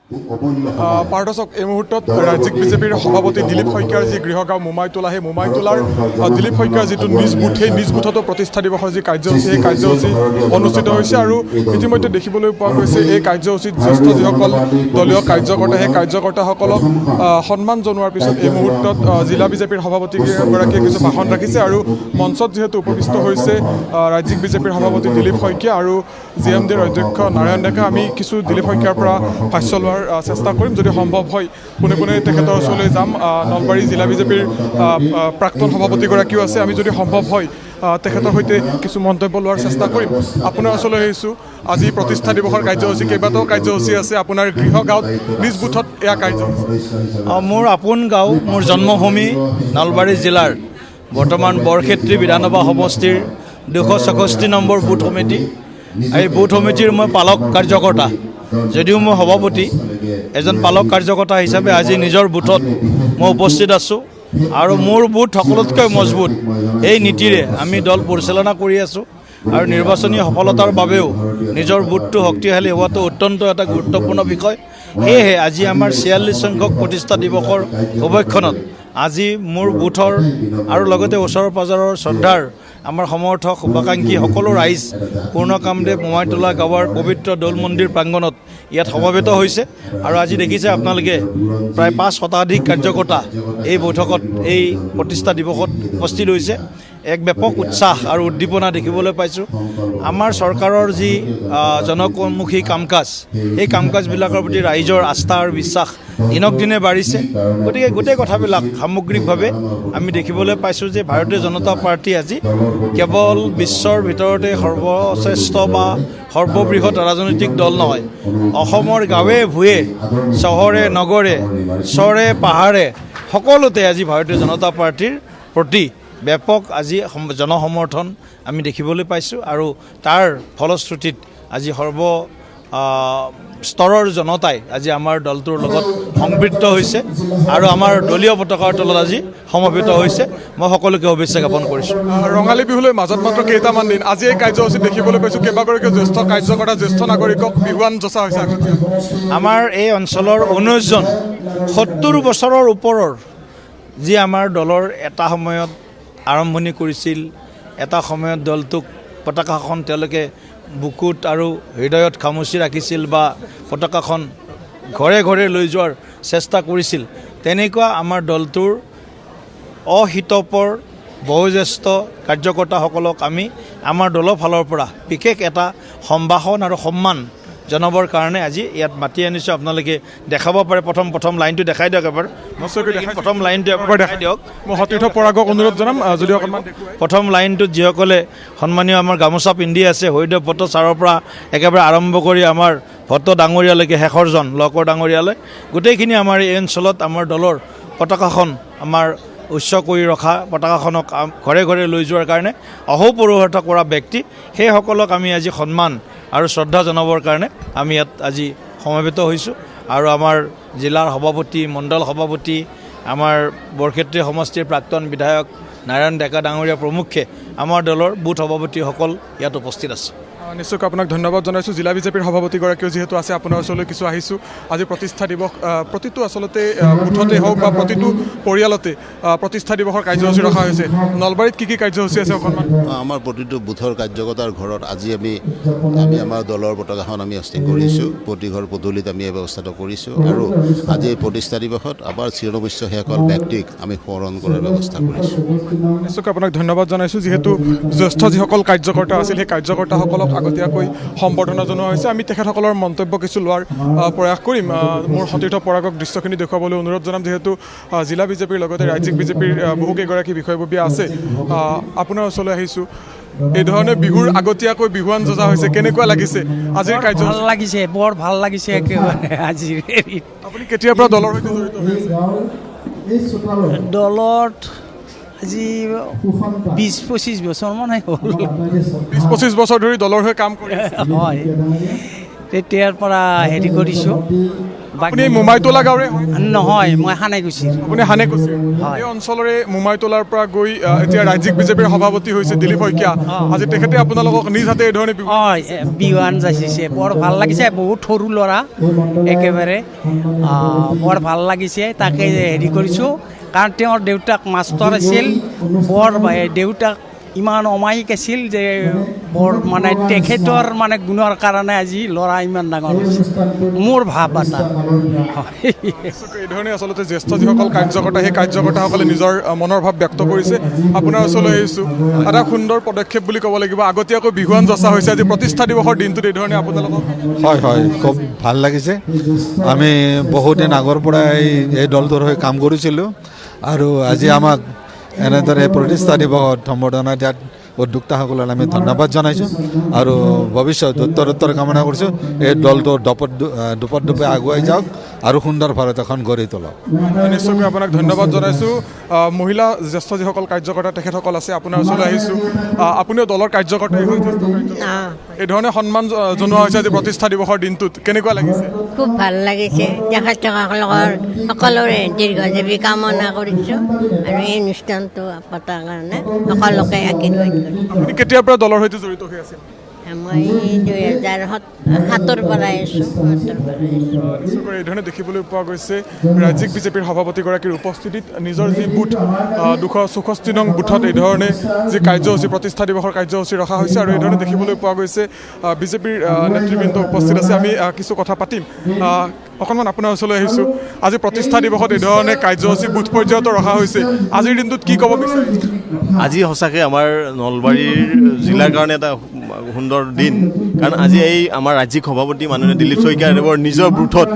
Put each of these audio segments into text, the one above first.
পাৰদৰ্শক এই মুহূৰ্তত ৰাজ্যিক বিজেপিৰ সভাপতি দিলীপ শইকীয়াৰ যি গৃহগাঁও মোমাইতোলা সেই মোমাইতোলাৰ দিলীপ শইকীয়াৰ যিটো নিজ বুথ সেই নিজ বুথতো প্ৰতিষ্ঠা দিৱসৰ যি কাৰ্যসূচী সেই কাৰ্যসূচী অনুষ্ঠিত হৈছে আৰু ইতিমধ্যে দেখিবলৈ পোৱা গৈছে এই কাৰ্যসূচীত জ্যেষ্ঠ যিসকল দলীয় কাৰ্যকৰ্তা সেই কাৰ্যকৰ্তাসকলক সন্মান জনোৱাৰ পিছত এই মুহূৰ্তত জিলা বিজেপিৰ সভাপতিগৰাকীয়ে কিছু ভাষণ ৰাখিছে আৰু মঞ্চত যিহেতু উপবিষ্ট হৈছে ৰাজ্যিক বিজেপিৰ সভাপতি দিলীপ শইকীয়া আৰু JMDৰ অধ্যক্ষ নাৰায়ণ ডেকা আমি কিছু দিলীপ শইকীয়াৰ পৰা ভাষ্য লোৱাৰ চেষ্টা কৰিম যদি সম্ভৱ হয় পোনে পোনে তেখেতৰ ওচৰলৈ যাম নলবাৰী জিলা বিজেপিৰ প্ৰাক্তন সভাপতিগৰাকীও আছে আমি যদি সম্ভৱ হয় তেখেতৰ সৈতে কিছু মন্তব্য লোৱাৰ চেষ্টা কৰিম আপোনাৰ ওচৰলৈ আহিছোঁ আজি প্ৰতিষ্ঠা দিৱসৰ কাৰ্যসূচী কেইবাটাও কাৰ্যসূচী আছে আপোনাৰ গৃহগাঁৱত নিজ বুথত এয়া কাৰ্যসূচী মোৰ আপোন গাঁও মোৰ জন্মভূমি নলবাৰী জিলাৰ বৰ্তমান বৰক্ষেত্ৰী বিধানসভা সমষ্টিৰ 266 নম্বৰ বুথ সমিতি এই বুথ সমিতিৰ মই পালক কাৰ্যকৰ্তা যদিও মই সভাপতি এজন পালক কাৰ্যকৰ্তা হিচাপে আজি নিজৰ বুথত মই উপস্থিত আছোঁ আৰু মোৰ বুথ সকলোতকৈ মজবুত এই নীতিৰে আমি দল পৰিচালনা কৰি আছোঁ আৰু নিৰ্বাচনী সফলতাৰ বাবেও নিজৰ বুথটো শক্তিশালী হোৱাটো অত্যন্ত এটা গুৰুত্বপূৰ্ণ বিষয় সেয়েহে আজি আমাৰ 46 সংখ্যক প্ৰতিষ্ঠা দিৱসৰ অভ্যক্ষণত আজি মোৰ বুথৰ আৰু লগতে ওচৰৰ পাজৰৰ শ্ৰদ্ধাৰ আমাৰ সমৰ্থক শুভাকাংক্ষী সকলো ৰাইজ পূৰ্ণকামদেৱ মোমাইতোলা গাঁৱৰ পবিত্ৰ দৌল মন্দিৰ প্ৰাংগণত ইয়াত সমবেত হৈছে আৰু আজি দেখিছে আপোনালোকে প্ৰায় 5 শতাধিক কাৰ্যকৰ্তা এই বৈঠকত এই প্ৰতিষ্ঠা দিৱসত উপস্থিত হৈছে এক ব্যাপক উৎসাহ আৰু উদ্দীপনা দেখিবলৈ পাইছোঁ আমাৰ চৰকাৰৰ যি জনকমুখী কাম কাজ এই কাম কাজবিলাকৰ প্ৰতি ৰাইজৰ আস্থা আৰু বিশ্বাস দিনক দিনে বাঢ়িছে গতিকে গোটেই কথাবিলাক সামগ্ৰিকভাৱে আমি দেখিবলৈ পাইছোঁ যে ভাৰতীয় জনতা পাৰ্টি আজি কেৱল বিশ্বৰ ভিতৰতে সৰ্বশ্ৰেষ্ঠ বা সৰ্ববৃহৎ ৰাজনৈতিক দল নহয় অসমৰ গাঁৱে ভূঞে চহৰে নগৰে চৰে পাহাৰে সকলোতে আজি ভাৰতীয় জনতা পাৰ্টিৰ প্ৰতি ব্যাপক আজি জনসমৰ্থন আমি দেখিবলৈ পাইছোঁ আৰু তাৰ ফলশ্ৰুতিত আজি সৰ্ব স্তৰৰ জনতাই আজি আমাৰ দলটোৰ লগত সংপৃক্ত হৈছে আৰু আমাৰ দলীয় পতাকাৰ তলত আজি সমবেত হৈছে মই সকলোকে শুভেচ্ছা জ্ঞাপন কৰিছোঁ ৰঙালী বিহুলৈ মাজত মাত্ৰ কেইটামান দিন আজি এই কাৰ্যসূচী দেখিবলৈ পাইছোঁ কেইবাগৰাকীও জ্যেষ্ঠ কাৰ্যকৰ্তা জ্যেষ্ঠ নাগৰিকক বিহুৱান যচা হৈছে আমাৰ এই অঞ্চলৰ 19জন 70 বছৰৰ ওপৰৰ যি আমাৰ দলৰ এটা সময়ত আৰম্ভণি কৰিছিল এটা সময়ত দলটোক পতাকাখন তেওঁলোকে বুকুত আৰু হৃদয়ত খামুচি ৰাখিছিল বা পতাকাখন ঘৰে ঘৰে লৈ যোৱাৰ চেষ্টা কৰিছিল তেনেকুৱা আমাৰ দলটোৰ অহিতপৰ বয়োজ্যেষ্ঠ কাৰ্যকৰ্তাসকলক আমি আমাৰ দলৰ ফালৰ পৰা বিশেষ এটা সম্ভাষণ আৰু সন্মান জনাবৰ কাৰণে আজি ইয়াত মাতি আনিছোঁ আপোনালোকে দেখাব পাৰে প্ৰথম লাইনটো দেখাই দিয়ক এবাৰ প্ৰথম লাইনটো এবাৰ দেখাই দিয়ক মই সতীৰ্থ পৰাগক অনুৰোধ জনাম যদি অকণমান প্ৰথম লাইনটোত যিসকলে সন্মানীয় আমাৰ গামোচা পিন্ধি আছে হৰিদেৱ ভট্ট ছাৰৰ পৰা একেবাৰে আৰম্ভ কৰি আমাৰ ভট্ট ডাঙৰীয়ালৈকে শেষৰজন লকৰ ডাঙৰীয়ালৈ গোটেইখিনি আমাৰ এই অঞ্চলত আমাৰ দলৰ পতাকাখন আমাৰ উচ্চ কৰি ৰখা পতাকাখনক ঘৰে ঘৰে লৈ যোৱাৰ কাৰণে অহোপৰুষতা কৰা ব্যক্তি সেইসকলক আমি আজি সন্মান আৰু শ্ৰদ্ধা জনাবৰ কাৰণে আমি ইয়াত আজি সমবেত হৈছোঁ আৰু আমাৰ জিলাৰ সভাপতি মণ্ডল সভাপতি আমাৰ বৰক্ষেত্ৰী সমষ্টিৰ প্ৰাক্তন বিধায়ক নাৰায়ণ ডেকা ডাঙৰীয়া প্ৰমুখ্যে আমাৰ দলৰ বুথ সভাপতিসকল ইয়াত উপস্থিত আছে নিশ্চয়কৈ আপোনাক ধন্যবাদ জনাইছোঁ জিলা বিজেপিৰ সভাপতিগৰাকীও যিহেতু আছে আপোনাৰ ওচৰলৈ কিছু আহিছোঁ আজি প্ৰতিষ্ঠা দিৱস প্ৰতিটো আচলতে বুথতে হওক বা প্ৰতিটো পৰিয়ালতে প্ৰতিষ্ঠা দিৱসৰ কাৰ্যসূচী ৰখা হৈছে নলবাৰীত কি কাৰ্যসূচী আছে অকণমান আমাৰ প্ৰতিটো বুথৰ কাৰ্যকৰ্তাৰ ঘৰত আজি আমি আমাৰ দলৰ পতাকাখন আমি হস্তিং কৰিছোঁ প্ৰতি ঘৰ পদূলিত আমি এই ব্যৱস্থাটো কৰিছোঁ আৰু আজি এই প্ৰতিষ্ঠা দিৱসত আমাৰ চিৰনবিশ্য সেইসকল ব্যক্তিক আমি সোঁৱৰণ কৰাৰ ব্যৱস্থা কৰিছোঁ নিশ্চয়কৈ আপোনাক ধন্যবাদ জনাইছোঁ যিহেতু জ্যেষ্ঠ যিসকল কাৰ্যকৰ্তা আছিল সেই কাৰ্যকৰ্তাসকলক আগতীয়াকৈ সম্বৰ্ধনা জনোৱা হৈছে আমি তেখেতসকলৰ মন্তব্য কিছু লোৱাৰ প্ৰয়াস কৰিম মোৰ সতীৰ্থ পৰাগক দৃশ্যখিনি দেখুৱাবলৈ অনুৰোধ জনাম যিহেতু জিলা বিজেপিৰ লগতে ৰাজ্যিক বিজেপিৰ বহুকেইগৰাকী বিষয়ববীয়া আছে আপোনাৰ ওচৰলৈ আহিছোঁ এই ধৰণে বিহুৰ আগতীয়াকৈ বিহুৱান যজা হৈছে কেনেকুৱা লাগিছে আজিৰ কাৰ্য ভাল লাগিছে বৰ ভাল লাগিছে একেবাৰে আজিৰ আপুনি কেতিয়াৰ পৰা দলৰ সৈতে জড়িত হৈ আছে দলত আজি 20-25 বছৰমান হ'ল 20-25 বছৰ ধৰি দলৰ হৈ কাম কৰি হয় তেতিয়াৰ পৰা হেৰি কৰিছোঁ আপুনি মোমাইতোলা গাঁৱৰে হয়? নহয়, মই সানাইকুছিৰ। আপুনি হানেকুছি হয়। এই অঞ্চলৰে মোমাইতোলাৰ পৰা গৈ এতিয়া ৰাজ্যিক বিজেপিৰ সভাপতি হৈছে দিলীপ শইকীয়া। আজি তেখেতে আপোনালোকক নিজ হাতে এই ধৰণে বিহুৱান যাচিছে, বৰ ভাল লাগিছে। বহুত সৰু ল'ৰা একেবাৰে, বৰ ভাল লাগিছে। তাকে হেৰি কৰিছোঁ, কাৰণ তেওঁৰ দেউতাক মাষ্টৰ আছিল, বৰ দেউতাক ইমান অমায়িক আছিল যে বৰ মানে তেখেতৰ মানে গুণৰ কাৰণে আজি ল'ৰা ইমান ডাঙৰ হৈছে, মোৰ ভাৱ এটা। এই ধৰণে আচলতে জ্যেষ্ঠ যিসকল কাৰ্যকৰ্তা, সেই কাৰ্যকৰ্তাসকলে নিজৰ মনৰ ভাৱ ব্যক্ত কৰিছে। আপোনাৰ ওচৰলৈ আহিছোঁ, এটা সুন্দৰ পদক্ষেপ বুলি ক'ব লাগিব। আগতীয়াকৈ বিহুৱান যচা হৈছে আজি প্ৰতিষ্ঠা দিৱসৰ দিনটোত এই ধৰণে আপোনালোকক। হয় হয়, খুব ভাল লাগিছে। আমি বহুদিন আগৰ পৰা এই দলটোৰ হৈ কাম কৰিছিলোঁ আৰু আজি আমাক এনেদৰে প্ৰতিষ্ঠা দিৱসত সম্বৰ্ধনা দিয়াত উদ্যোক্তাসকলক আমি ধন্যবাদ জনাইছোঁ আৰু ভৱিষ্যত উত্তৰোত্তৰ কামনা কৰিছোঁ। এই দলটো দুপে আগুৱাই যাওক আৰু সুন্দৰ ভাৰত এখন গঢ়ি তোলক। নিশ্চয়কৈ আপোনাক ধন্যবাদ জনাইছোঁ। মহিলা জ্যেষ্ঠ যিসকল কাৰ্যকৰ্তা তেখেতসকল আছে, আপোনাৰ ওচৰলৈ আহিছোঁ। আপুনিও দলৰ কাৰ্যকৰ্তা, এই ধৰণে সন্মান জনোৱা হৈছে আজি প্ৰতিষ্ঠা দিৱসৰ দিনটোত, কেনেকুৱা লাগিছে? খুব ভাল লাগিছে। তেখেতসকলৰ সকলোৰে দীৰ্ঘজীৱী কামনা কৰিছোঁ আৰু এই অনুষ্ঠানটো পতাৰ কাৰণে সকলোকে আশীৰ্বাদ কৰিছোঁ। আপুনি কেতিয়াৰ পৰা দলৰ সৈতে জড়িত হৈ আছিল? মই 2007 পৰাই আছোঁ। নিশ্চয়কৈ এই ধৰণে দেখিবলৈ পোৱা গৈছে ৰাজ্যিক বিজেপিৰ সভাপতিগৰাকীৰ উপস্থিতিত নিজৰ যি বুথ 264 নং বুথত এই ধৰণে যি কাৰ্যসূচী, প্ৰতিষ্ঠা দিৱসৰ কাৰ্যসূচী ৰখা হৈছে আৰু এই ধৰণে দেখিবলৈ পোৱা গৈছে বিজেপিৰ নেতৃবৃন্দ উপস্থিত আছে। আমি কিছু কথা পাতিম। অকণমান আপোনাৰ ওচৰলৈ আহিছোঁ। আজি প্ৰতিষ্ঠা দিৱসত এই ধৰণে কাৰ্যসূচী বুথ পৰ্যায়তো ৰখা হৈছে, আজিৰ দিনটোত কি ক'ব বিচাৰিছে? আজি সঁচাকৈ আমাৰ নলবাৰীৰ জিলাৰ কাৰণে এটা সুন্দৰ দিন, কাৰণ আজি এই আমাৰ ৰাজ্যিক সভাপতি মাননীয় দিলীপ শইকীয়াদেৱৰ নিজৰ বুথত,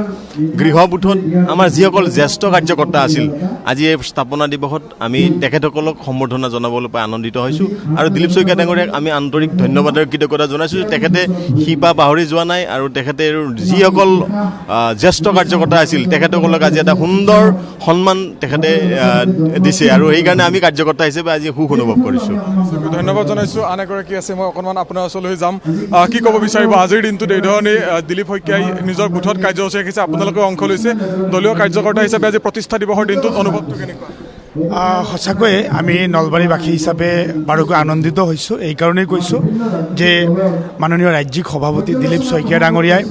গৃহ বুথত আমাৰ যিসকল জ্যেষ্ঠ কাৰ্যকৰ্তা আছিল, আজি এই স্থাপনা দিৱসত আমি তেখেতসকলক সম্বৰ্ধনা জনাবলৈ পাই আনন্দিত হৈছোঁ আৰু দিলীপ শইকীয়া ডাঙৰীয়াক আমি আন্তৰিক ধন্যবাদ আৰু কৃতজ্ঞতা জনাইছোঁ যে তেখেতে শিপা পাহৰি যোৱা নাই আৰু তেখেতে যিসকল জ্যেষ্ঠ কাৰ্যকৰ্তা আছিল তেখেতসকলক আজি এটা সুন্দৰ সন্মান তেখেতে দিছে আৰু সেইকাৰণে আমি কাৰ্যকৰ্তা হিচাপে আজি সুখ অনুভৱ কৰিছোঁ। ধন্যবাদ জনাইছোঁ। আন এগৰাকী আছে, মই অকণমান আপোনাৰ ওচৰলৈ যাম। কি ক'ব বিচাৰিব আজিৰ দিনটোত এই ধৰণে দিলীপ শইকীয়াই নিজৰ বুথত কাৰ্যসূচী ৰাখিছে, আপোনালোকে অংশ লৈছে, দলীয় কাৰ্যকৰ্তা হিচাপে আজি প্ৰতিষ্ঠা দিৱসৰ দিনটোত অনুভৱটো কেনেকুৱা? সঁচাকৈয়ে আমি নলবাৰীবাসী হিচাপে বাৰুকৈ আনন্দিত হৈছোঁ। এইকাৰণেই কৈছোঁ যে মাননীয় ৰাজ্যিক সভাপতি দিলীপ শইকীয়া ডাঙৰীয়াই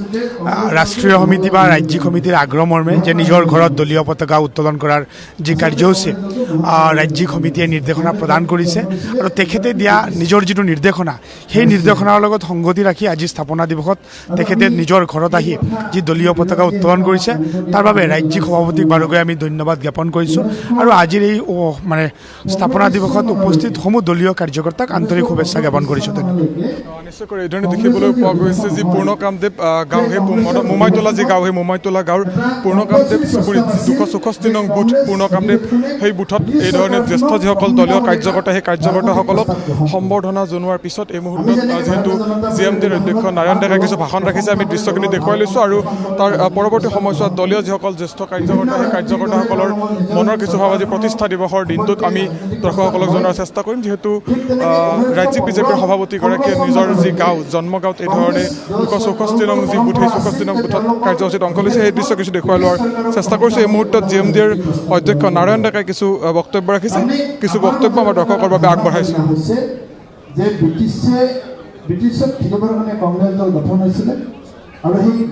ৰাষ্ট্ৰীয় সমিতি বা ৰাজ্যিক সমিতিৰ আগ্ৰহমৰ্মে যে নিজৰ ঘৰত দলীয় পতাকা উত্তোলন কৰাৰ যি কাৰ্যসূচী ৰাজ্যিক সমিতিয়ে নিৰ্দেশনা প্ৰদান কৰিছে আৰু তেখেতে দিয়া নিজৰ যিটো নিৰ্দেশনা, সেই নিৰ্দেশনাৰ লগত সংগতি ৰাখি আজি স্থাপনা দিৱসত তেখেতে নিজৰ ঘৰত আহি যি দলীয় পতাকা উত্তোলন কৰিছে তাৰ বাবে ৰাজ্যিক সভাপতিক বাৰুকৈ আমি ধন্যবাদ জ্ঞাপন কৰিছোঁ আৰু আজিৰ এই মানে স্থাপনা দিৱসত উপস্থিত সমূহ দলীয় কাৰ্যকৰ্তাক আন্তৰিক শুভেচ্ছা জ্ঞাপন কৰিছোঁ। নিশ্চয়কৈ এই ধৰণে দেখিবলৈ পোৱা গৈছে যি পূৰ্ণকামদেৱ গাঁও, সেই মোমাইতোলা যি গাঁও, সেই মোমাইতোলা গাঁৱৰ পূৰ্ণকামদেৱ চুবুৰীত 264 নং বুথ পূৰ্ণকামদেৱ, সেই বুথত এই ধৰণে জ্যেষ্ঠ যিসকল দলীয় কাৰ্যকৰ্তা, সেই কাৰ্যকৰ্তাসকলক সম্বৰ্ধনা জনোৱাৰ পিছত এই মুহূৰ্তত যিহেতু GMDৰ অধ্যক্ষ নাৰায়ণ ডেকাই কিছু ভাষণ ৰাখিছে, আমি দৃশ্যখিনি দেখুৱাই লৈছোঁ আৰু তাৰ পৰৱৰ্তী সময়ছোৱাত দলীয় যিসকল জ্যেষ্ঠ কাৰ্যকৰ্তা, সেই কাৰ্যকৰ্তাসকলৰ মনৰ কিছু ভাৱ আজি প্ৰতিষ্ঠা দিৱসৰ দিনটোত আমি দৰ্শকসকলক জনোৱাৰ চেষ্টা কৰিম। যিহেতু ৰাজ্যিক বিজেপিৰ সভাপতিগৰাকীয়ে নিজৰ যি গাঁও, জন্মগাঁৱত এই ধৰণে 264 নং যি বুথ, সেই 64 নং বুথত কাৰ্যসূচীত অংশ লৈছে, সেই দৃশ্য কিছু দেখুৱাই লোৱাৰ চেষ্টা কৰিছোঁ। এই মুহূৰ্তত GMDৰ অধ্যক্ষ নাৰায়ণ ডেকাই কিছু বক্তব্য ৰাখিছে, কিছু বক্তব্য আমাৰ দৰ্শকৰ বাবে আগবঢ়াইছোঁ। যে ব্ৰিটিছক খেলিবৰ কাৰণে কংগ্ৰেছ দল গঠন হৈছিলে আৰু সেই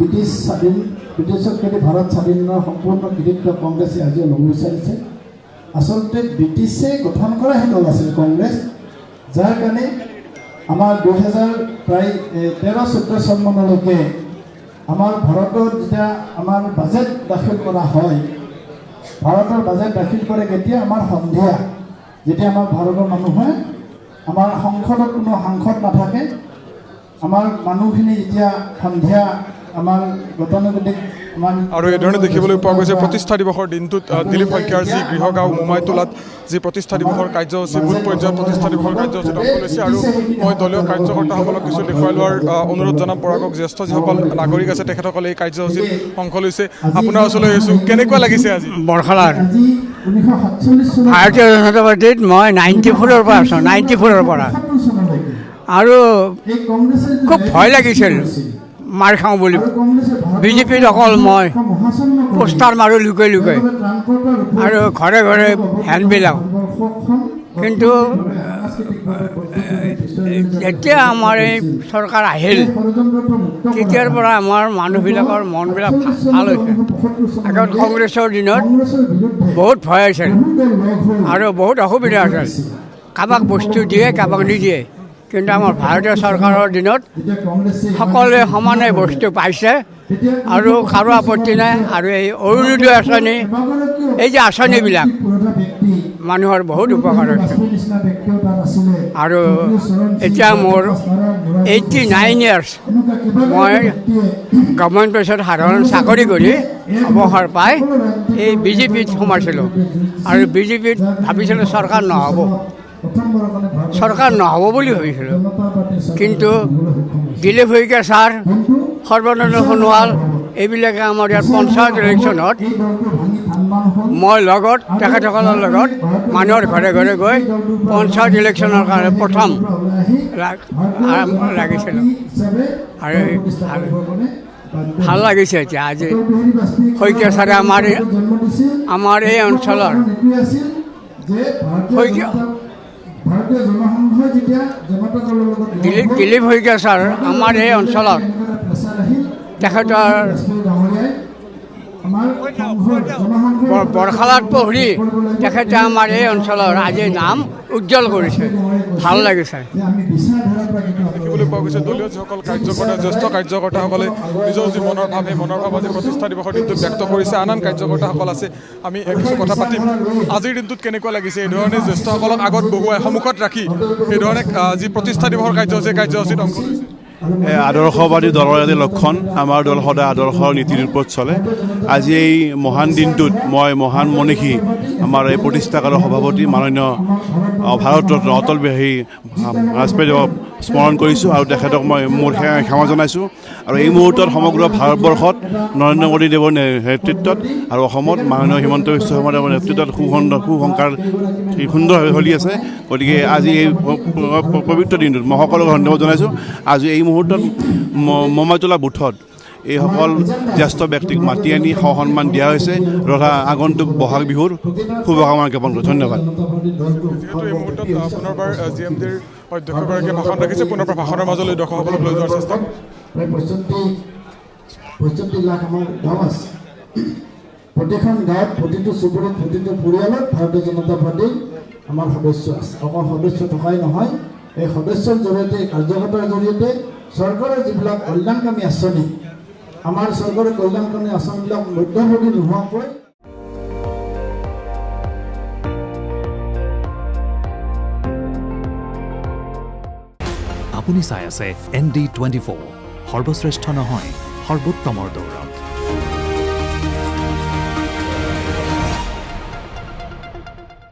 ব্ৰিটিছক খেলি ভাৰত স্বাধীনৰ সম্পূৰ্ণ কৃতিত্ব কংগ্ৰেছে আজি ল'ব বিচাৰিছে। আচলতে ব্ৰিটিছে গঠন কৰা সেই দল আছিল কংগ্ৰেছ, যাৰ কাৰণে আমাৰ 2000 প্ৰায় 13-14 চনমানলৈকে আমাৰ ভাৰতত যেতিয়া আমাৰ বাজেট দাখিল কৰা হয়, ভাৰতৰ বাজেট দাখিল কৰে কেতিয়া? আমাৰ সন্ধিয়া, যেতিয়া আমাৰ ভাৰতৰ মানুহে, আমাৰ সংসদত কোনো সাংসদ নাথাকে, আমাৰ মানুহখিনি যেতিয়া সন্ধিয়া আমাৰ গতানুগতিক আৰু এই ধৰণে দেখিবলৈ পোৱা গৈছে প্ৰতিষ্ঠা দিৱসৰ দিনটোত দিলীপ শইকীয়াৰ যি গৃহগাঁও মোমাইতোলাত যি প্ৰতিষ্ঠা দিৱসৰ কাৰ্যসূচী, বুথ পৰ্যায়ত প্ৰতিষ্ঠা দিৱসৰ কাৰ্যসূচীত অংশ লৈছে আৰু মই দলীয় কাৰ্যকৰ্তাসকলক কিছু দেখুৱাই লোৱাৰ অনুৰোধ জনাম। পৰাগক জ্যেষ্ঠ যিসকল নাগৰিক আছে তেখেতসকলে এই কাৰ্যসূচীত অংশ লৈছে। আপোনাৰ ওচৰলৈ আহিছোঁ, কেনেকুৱা লাগিছে আজি? বৰখালাৰ ভাৰতীয় জনতা পাৰ্টীত মই 94ৰ পৰা আছোঁ, 94ৰ পৰা, আৰু খুব ভয় লাগিছিল মাৰ খাওঁ বুলি বিজেপিত অকল মই পোষ্টাৰ মাৰোঁ লুকাই লুকাই আৰু ঘৰে ঘৰে হেণ্ড বিলাওঁ কিন্তু যেতিয়া আমাৰ এই চৰকাৰ আহিল তেতিয়াৰ পৰা আমাৰ মানুহবিলাকৰ মনবিলাক ভাল হৈছে আগত কংগ্ৰেছৰ দিনত বহুত ভয় আছিল আৰু বহুত অসুবিধা আছিল কাৰোবাক বস্তু দিয়ে কাৰোবাক নিদিয়ে কিন্তু আমাৰ ভাৰতীয় চৰকাৰৰ দিনত সকলোৱে সমানে বস্তু পাইছে আৰু কাৰো আপত্তি নাই আৰু এই অৰুণোদয় আঁচনি এই যে আঁচনিবিলাক মানুহৰ বহুত উপকাৰ হৈছে আৰু এতিয়া মোৰ 89 ইয়াৰ্ছ মই গভৰ্ণমেণ্ট প্ৰেছত সাধাৰণ চাকৰি কৰি অৱসৰ পাই এই বিজেপিত সোমাইছিলোঁ আৰু বিজেপিত ভাবিছিলোঁ চৰকাৰ নহ'ব বুলি ভাবিছিলোঁ কিন্তু দিলীপ শইকীয়া ছাৰ সৰ্বানন্দ সোণোৱাল এইবিলাকে আমাৰ ইয়াত পঞ্চায়ত ইলেকশ্যনত মই লগত তেখেতসকলৰ লগত মানুহৰ ঘৰে ঘৰে গৈ পঞ্চায়ত ইলেকশ্যনৰ কাৰণে প্ৰথম লাগিছিলোঁ আৰু ভাল লাগিছে এতিয়া আজি শইকীয়া ছাৰে আমাৰ এই অঞ্চলৰ দিলীপ শইকীয়া ছাৰ আমাৰ এই অঞ্চলত তেখেতৰ বৰশালাত পঢ়ি তেখেতে আমাৰ এই অঞ্চলৰ আজি নাম উজ্জ্বল কৰিছে ভাল লাগিছে দেখিবলৈ পোৱা গৈছে দলীয় যিসকল কাৰ্যকৰ্তা জ্যেষ্ঠ কাৰ্যকৰ্তাসকলে নিজৰ যি মনৰ ভাৱ সেই মনৰ ভাৱ আজি প্ৰতিষ্ঠা দিৱসৰ দিনটোত ব্যক্ত কৰিছে আন আন কাৰ্যকৰ্তাসকল আছে আমি কিছু কথা পাতিম আজিৰ দিনটোত কেনেকুৱা লাগিছে এই ধৰণে জ্যেষ্ঠসকলক আগত বহুৱাই সন্মুখত ৰাখি এই ধৰণে যি প্ৰতিষ্ঠা দিৱসৰ কাৰ্যসূচীত অংশ লৈছে আদৰ্শবাদী দলৰ এটি লক্ষণ আমাৰ দল সদায় আদৰ্শৰ নীতিৰ ওপৰত চলে আজি এই মহান দিনটোত মই মহান মনীষী আমাৰ এই প্ৰতিষ্ঠাকালৰ সভাপতি মাননীয় ভাৰতৰত্ন অটল বিহাৰী বাজপেয়ীদেৱক স্মৰণ কৰিছোঁ আৰু তেখেতক মই মোৰ সেৱা জনাইছোঁ আৰু এই মুহূৰ্তত সমগ্ৰ ভাৰতবৰ্ষত নৰেন্দ্ৰ মোদীদেৱৰ নেতৃত্বত আৰু অসমত মাননীয় হিমন্ত বিশ্ব শৰ্মাদেৱৰ নেতৃত্বত সুসংস্কাৰ সুন্দৰভাৱে চলি আছে গতিকে আজি এই পবিত্ৰ দিনটোত মই সকলোকে ধন্যবাদ জনাইছোঁ আজি এই মুহূৰ্তত মোমাইতোলা বুথত এইসকল জ্যেষ্ঠ ব্যক্তিক মাতি আনি সন্মান দিয়া হৈছে তথা আগন্তুক বহাগ বিহুৰ শুভকামনা জ্ঞাপন কৰোঁ ধন্যবাদ যিহেতু এই মুহূৰ্তত পুনৰবাৰ GMDৰ অধ্যক্ষগৰাকীয়ে ভাষণ ৰাখিছে পুনৰবাৰ ভাষণৰ মাজলৈ দৰ্শকসকলক লৈ যোৱাৰ চেষ্টা প্ৰায় 65 লাখ আমাৰ গাঁও আছে প্ৰতিখন গাঁৱত প্ৰতিটো চুবুৰীত প্ৰতিটো পৰিয়ালত ভাৰতীয় জনতা পাৰ্টীৰ আমাৰ সদস্য আছে অকল সদস্য থকাই নহয় এই সদস্যৰ জৰিয়তে কাৰ্যকৰ্তাৰ জৰিয়তে চৰকাৰৰ যিবিলাক কল্যাণকামী আঁচনি আমাৰ চৰকাৰৰ কল্যাণকামী আঁচনিবিলাক মধ্যভোগী নোহোৱাকৈ আপুনি চাই আছে ND24 সৰ্বশ্ৰেষ্ঠ নহয় সৰ্বোত্তমৰ দৌৰ